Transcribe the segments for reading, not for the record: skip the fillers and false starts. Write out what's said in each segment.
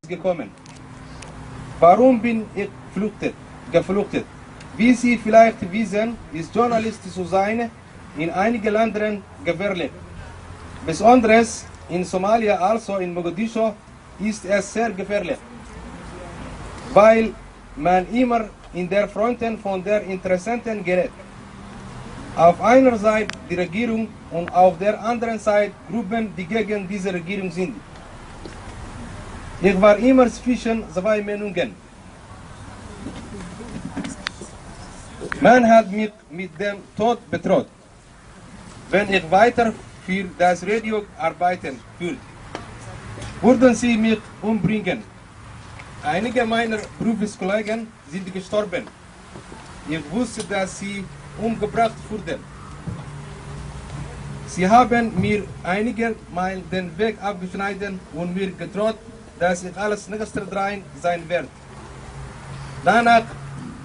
gekommen. Warum bin ich geflüchtet? Wie Sie vielleicht wissen, ist Journalist zu sein in einigen Ländern gefährlich. Besonders in Somalia, also in Mogadischu, ist es sehr gefährlich, weil man immer in der Fronten von der Interessenten gerät. Auf einer Seite die Regierung und auf der anderen Seite Gruppen, die gegen diese Regierung sind. Ich war immer zwischen zwei Meinungen. Man hat mich mit dem Tod bedroht, wenn ich weiter für das Radio arbeiten würde. Würden sie mich umbringen. Einige meiner Berufskollegen sind gestorben. Ich wusste, dass sie umgebracht wurden. Sie haben mir einige Mal den Weg abgeschnitten und mir gedroht, dass ich alles Nächsterdrein sein werde. Danach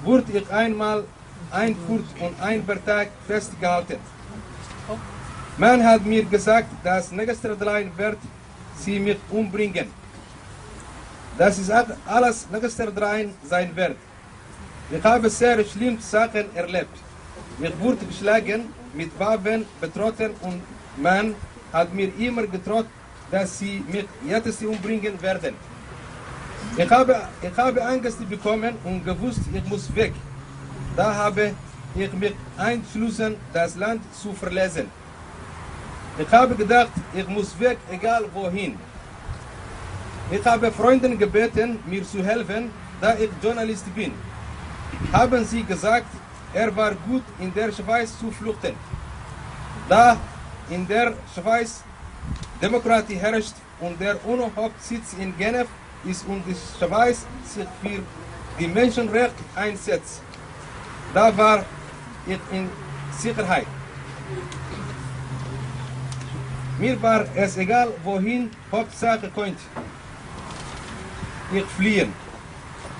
wurde ich einmal eingeführt und ein paar Tage festgehalten. Man hat mir gesagt, dass Nächsterdrein wird sie mich umbringen. Das ist alles Nächsterdrein sein wird. Ich habe sehr schlimme Sachen erlebt. Ich wurde geschlagen, mit Waffen bedroht und man hat mir immer gedroht, dass sie mich jetzt umbringen werden. Ich habe Angst bekommen und gewusst, ich muss weg. Da habe ich mich entschlossen, das Land zu verlassen. Ich habe gedacht, ich muss weg, egal wohin. Ich habe Freunde gebeten, mir zu helfen, da ich Journalist bin. Haben sie gesagt, war gut in der Schweiz zu flüchten. Da in der Schweiz Demokratie herrscht und der UNO-Hauptsitz in Genf ist und die Schweiz sich für die Menschenrechte einsetzt. Da war ich in Sicherheit. Mir war es egal, wohin, Hauptsache konnte ich fliehen.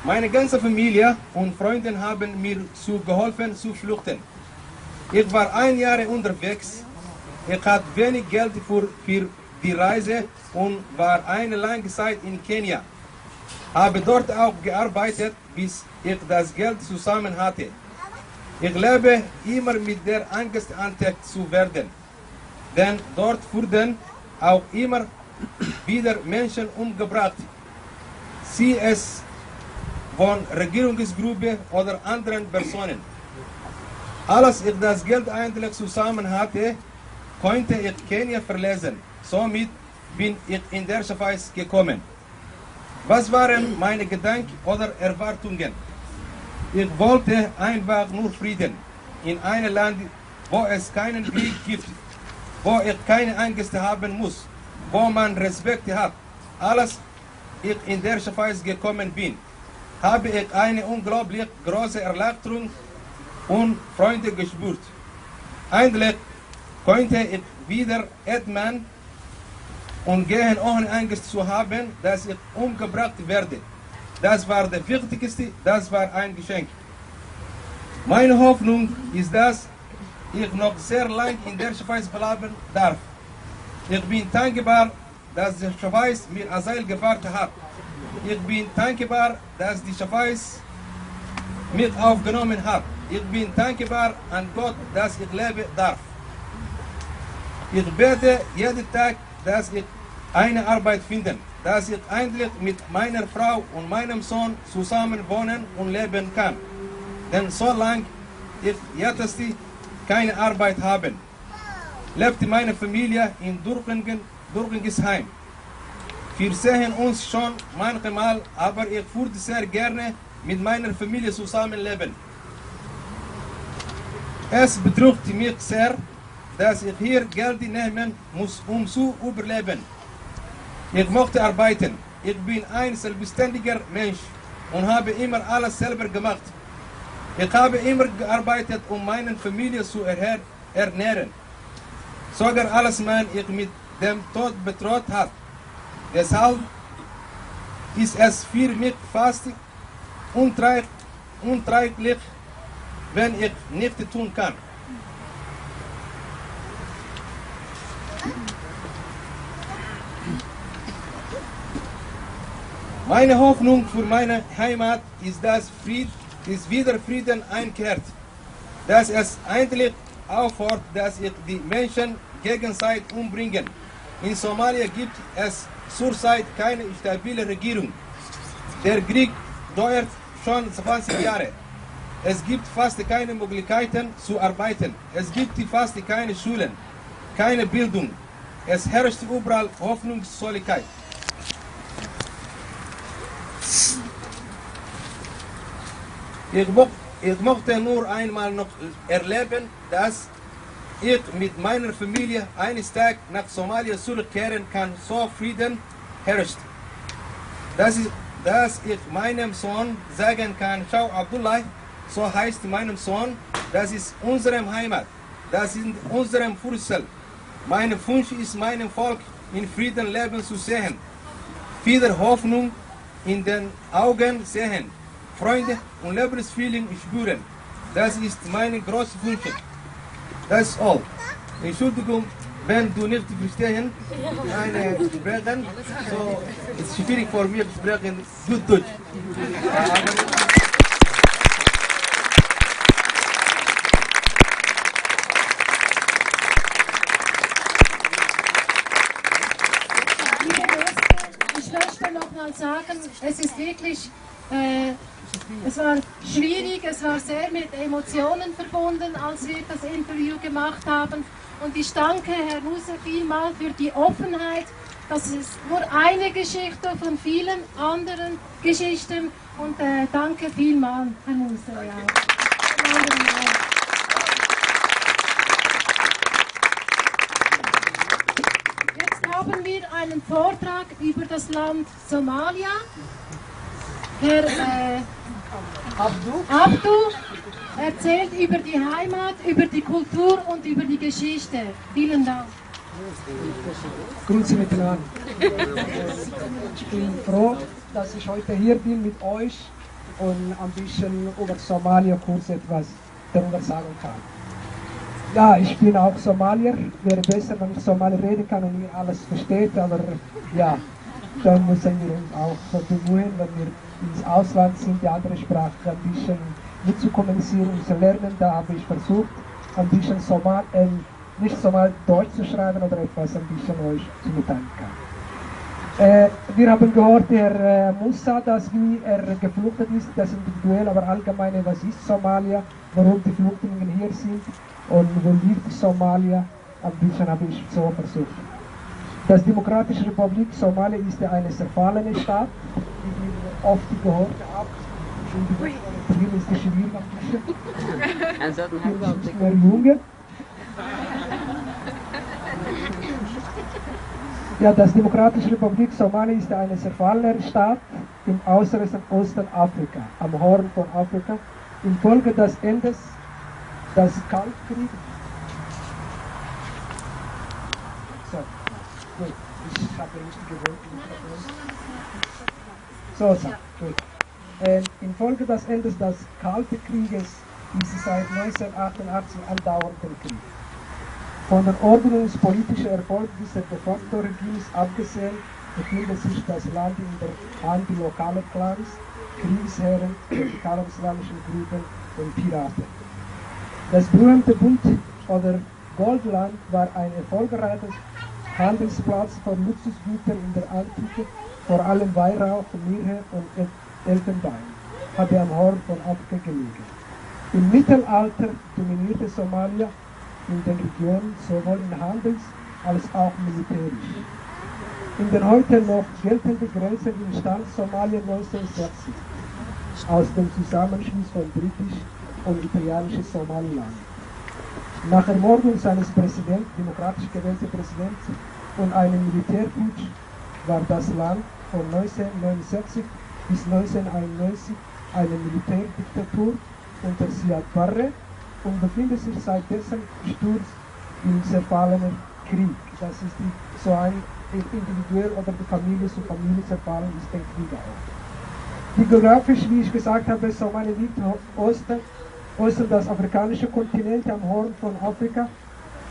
Meine ganze Familie und Freunde haben mir geholfen zu flüchten. Ich war 1 Jahr unterwegs. Ich hatte wenig Geld für die Reise und war eine lange Zeit in Kenia. Habe dort auch gearbeitet, bis ich das Geld zusammen hatte. Ich lebe immer mit der Angst, entdeckt zu werden. Denn dort wurden auch immer wieder Menschen umgebracht. Sie es von Regierungsgruppen oder anderen Personen. Als ich das Geld endlich zusammen hatte, konnte ich Kenia verlassen. Somit bin ich in der Schweiz gekommen. Was waren meine Gedanken oder Erwartungen? Ich wollte einfach nur Frieden in einem Land, wo es keinen Krieg gibt, wo ich keine Angst haben muss, wo man Respekt hat. Als ich in der Schweiz gekommen bin, habe ich eine unglaublich große Erleichterung und Freude gespürt. Endlich konnte ich wieder atmen und gehen ohne Angst zu haben, dass ich umgebracht werde. Das war das Wichtigste, das war ein Geschenk. Meine Hoffnung ist, dass ich noch sehr lang in der Schweiz bleiben darf. Ich bin dankbar, dass die Schweiz mir Asyl gewährt hat. Ich bin dankbar, dass die Schweiz mich aufgenommen hat. Ich bin dankbar an Gott, dass ich leben darf. Ich bete jeden Tag, dass ich eine Arbeit finde, dass ich endlich mit meiner Frau und meinem Sohn zusammen wohnen und leben kann. Denn solange ich jetzt keine Arbeit habe, lebt meine Familie in Durchgangsheim. Wir sehen uns schon manchmal, aber ich würde sehr gerne mit meiner Familie zusammenleben. Es bedrückt mich sehr, dass ich hier Geld nehmen muss, um zu überleben. Ich möchte arbeiten. Ich bin ein selbstständiger Mensch und habe immer alles selber gemacht. Ich habe immer gearbeitet, um meine Familie zu ernähren. Sogar als man ich mit dem Tod bedroht hat. Deshalb ist es für mich fast unträglich, wenn ich nichts tun kann. Meine Hoffnung für meine Heimat ist, dass wieder Frieden einkehrt, dass es endlich aufhört, dass sich die Menschen gegenseitig umbringen. In Somalia gibt es zurzeit keine stabile Regierung. Der Krieg dauert schon 20 Jahre. Es gibt fast keine Möglichkeiten zu arbeiten. Es gibt fast keine Schulen, keine Bildung. Es herrscht überall Hoffnungslosigkeit. Ich möchte nur einmal noch erleben, dass ich mit meiner Familie eines Tages nach Somalia zurückkehren kann, so Frieden herrscht. Dass ich meinem Sohn sagen kann, schau Abdullah, so heißt meinem Sohn, das ist unsere Heimat, das ist unserem Wurzel. Mein Wunsch ist, meinem Volk in Frieden leben zu sehen, wieder Hoffnung in den Augen sehen, Freude und Lebensfeeling spüren. Das ist mein großer Wunsch. Das ist all. Entschuldigung, wenn du nicht verstehen, meine sprechen, so es ist schwierig für mich zu sprechen gut Deutsch. Ich möchte noch mal sagen, es ist wirklich, es war schwierig, es war sehr mit Emotionen verbunden, als wir das Interview gemacht haben. Und ich danke Herrn Musa vielmal für die Offenheit. Das ist nur eine Geschichte von vielen anderen Geschichten. Und danke vielmal, Herr Musa. Ja. Jetzt haben wir einen Vortrag über das Land Somalia. Herr Abdu erzählt über die Heimat, über die Kultur und über die Geschichte. Vielen Dank. Grüße miteinander. Ich bin froh, dass ich heute hier bin mit euch und ein bisschen über Somalia kurz etwas darüber sagen kann. Ja, ich bin auch Somalier. Wäre besser, wenn ich Somalier reden kann und ihr alles versteht, aber ja, dann müssen wir uns auch bemühen, wenn wir ins Ausland sind, die andere Sprache ein bisschen mitzukommunizieren und zu lernen. Da habe ich versucht, ein bisschen nicht Somalisch Deutsch zu schreiben oder etwas ein bisschen euch zu mitteilen kann. Wir haben gehört, Herr Musa, dass wie er geflüchtet ist, das individuell, aber allgemein, was ist Somalia, warum die Flüchtlinge hier sind und wo liegt Somalia, ein bisschen habe ich so versucht. Das Demokratische Republik Somalia ist ja eine zerfallene Staat, wie wir oft gehört haben. Hier ist die schwierig ein bisschen. Hier ist mehr Junge. Ja, das Demokratische Republik Somalia ist eine zerfallene Staat im äußersten Osten Afrika, am Horn von Afrika, infolge des Endes des Kaltkriegs. So, gut, ich habe nicht gewollt. Gut. Infolge des Endes des Kalten Krieges ist es seit 1988 andauernden Krieg. Von den ordnungspolitischen Erfolg dieses de facto Regimes abgesehen, befindet sich das Land in der Hand lokaler Clans, Kriegsherren, radikal-islamischen Gruppen und Piraten. Das berühmte Bund oder Goldland war ein erfolgreicher Handelsplatz für Luxusgüter in der Antike, vor allem Weihrauch, Myrrhe und Elfenbein, hatte am Horn von Afrika gelegen. Im Mittelalter dominierte Somalia in den Regionen sowohl in Handels- als auch militärisch. In den heute noch geltenden Grenzen entstand Somalia 1960 aus dem Zusammenschluss von britisch und italienischem Somaliland. Nach Ermordung seines demokratisch gewählten Präsidenten und einem Militärputsch war das Land von 1969 bis 1991 eine Militärdiktatur unter Siad Barre und befindet sich seit dessen Sturz im zerfallenen Krieg. Das ist so ein individuell oder die Familie zu Familie zerfallen ist der Krieg auch. Die geografisch, wie ich gesagt habe, Somalia liegt im Osten des afrikanischen Kontinents am Horn von Afrika.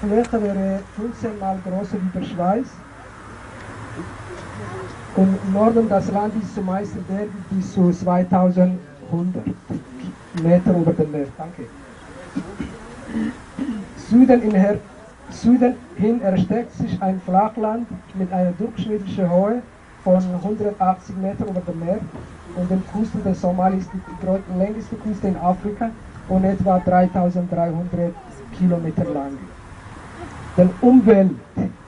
Fläche wäre 15 mal größer wie der Schweiz. Und im Norden des Landes ist zumeist bergig bis zu 2100 Meter über dem Meer. Danke. Süden hin erstreckt sich ein Flachland mit einer durchschnittlichen Höhe von 180 Meter über dem Meer und den Küsten der Somalia ist die längste Küste in Afrika und etwa 3300 Kilometer lang. Denn Umwelt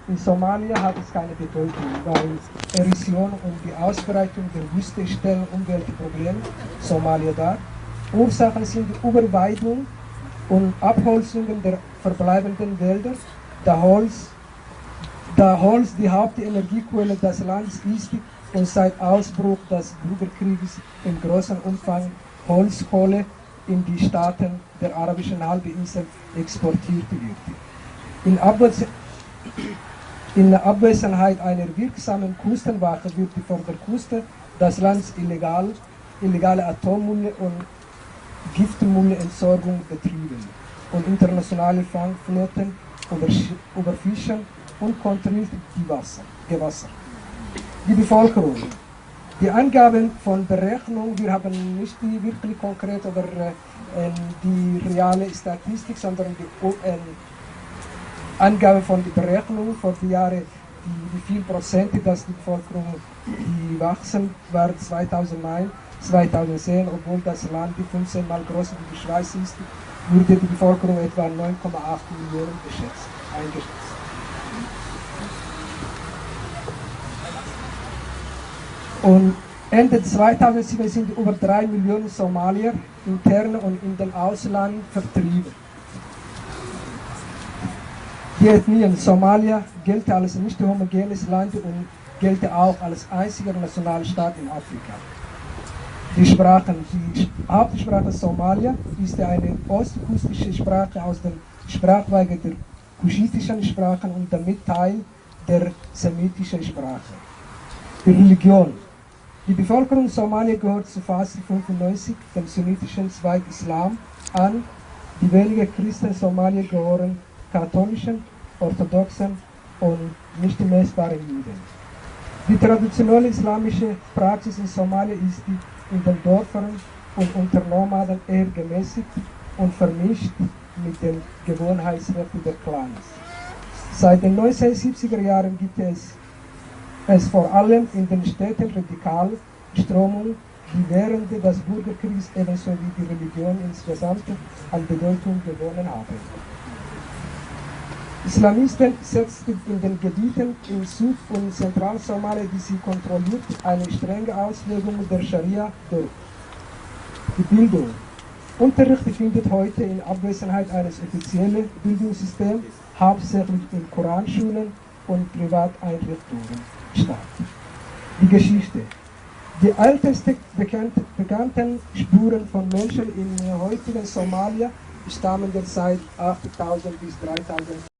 in Somalia hat es keine Bedeutung, weil Erosion und die Ausbreitung der Wüste stellen Umweltprobleme Somalia dar. Ursachen sind die Überweidung und Abholzungen der verbleibenden Wälder, da Holz die Hauptenergiequelle des Landes ist und seit Ausbruch des Bürgerkrieges im großen Umfang Holzkohle in die Staaten der arabischen Halbinsel exportiert wird. In Abwesenheit einer wirksamen Küstenwache wird vor der Küste des Landes illegale Atommüll und Giftmüllentsorgung betrieben und internationale Fangflotten überfischen und kontrolliert die Gewässer. Die Bevölkerung. Die Angaben von Berechnung, wir haben nicht die wirklich konkret oder die reale Statistik, sondern die Angabe von der Berechnung für die Jahre, wie viel Prozent, dass die Bevölkerung die wachsen, war 2009, 2010, obwohl das Land 15 Mal größer wie die Schweiz ist, wurde die Bevölkerung etwa 9,8 Millionen eingeschätzt. Und Ende 2007 sind über 3 Millionen Somalier intern und in den Ausland vertrieben. Die Ethnie Somalia gilt als nicht homogenes Land und gilt auch als einziger Nationalstaat in Afrika. Die Hauptsprache Somalia ist eine ostküstische Sprache aus dem Sprachweite der kuschitischen Sprachen und damit Teil der semitischen Sprache. Die Religion. Die Bevölkerung Somalia gehört zu fast 95 dem sunnitischen Zweig Islam an. Die wenigen Christen Somalia gehören katholischen, orthodoxen und nicht messbaren Juden. Die traditionelle islamische Praxis in Somalia ist in den Dörfern und unter Nomaden eher gemäßigt und vermischt mit den Gewohnheitsrechten der Clans. Seit den 1970er Jahren gibt es vor allem in den Städten radikale Strömungen, die während des Bürgerkriegs ebenso wie die Religion insgesamt an Bedeutung gewonnen haben. Islamisten setzten in den Gebieten in Süd- und Zentralsomalia, die sie kontrolliert, eine strenge Auslegung der Scharia durch. Die Bildung. Unterricht findet heute in Abwesenheit eines offiziellen Bildungssystems hauptsächlich in Koranschulen und Privateinrichtungen statt. Die Geschichte. Die ältesten bekannten Spuren von Menschen im heutigen Somalia stammen derzeit 8000 bis 3000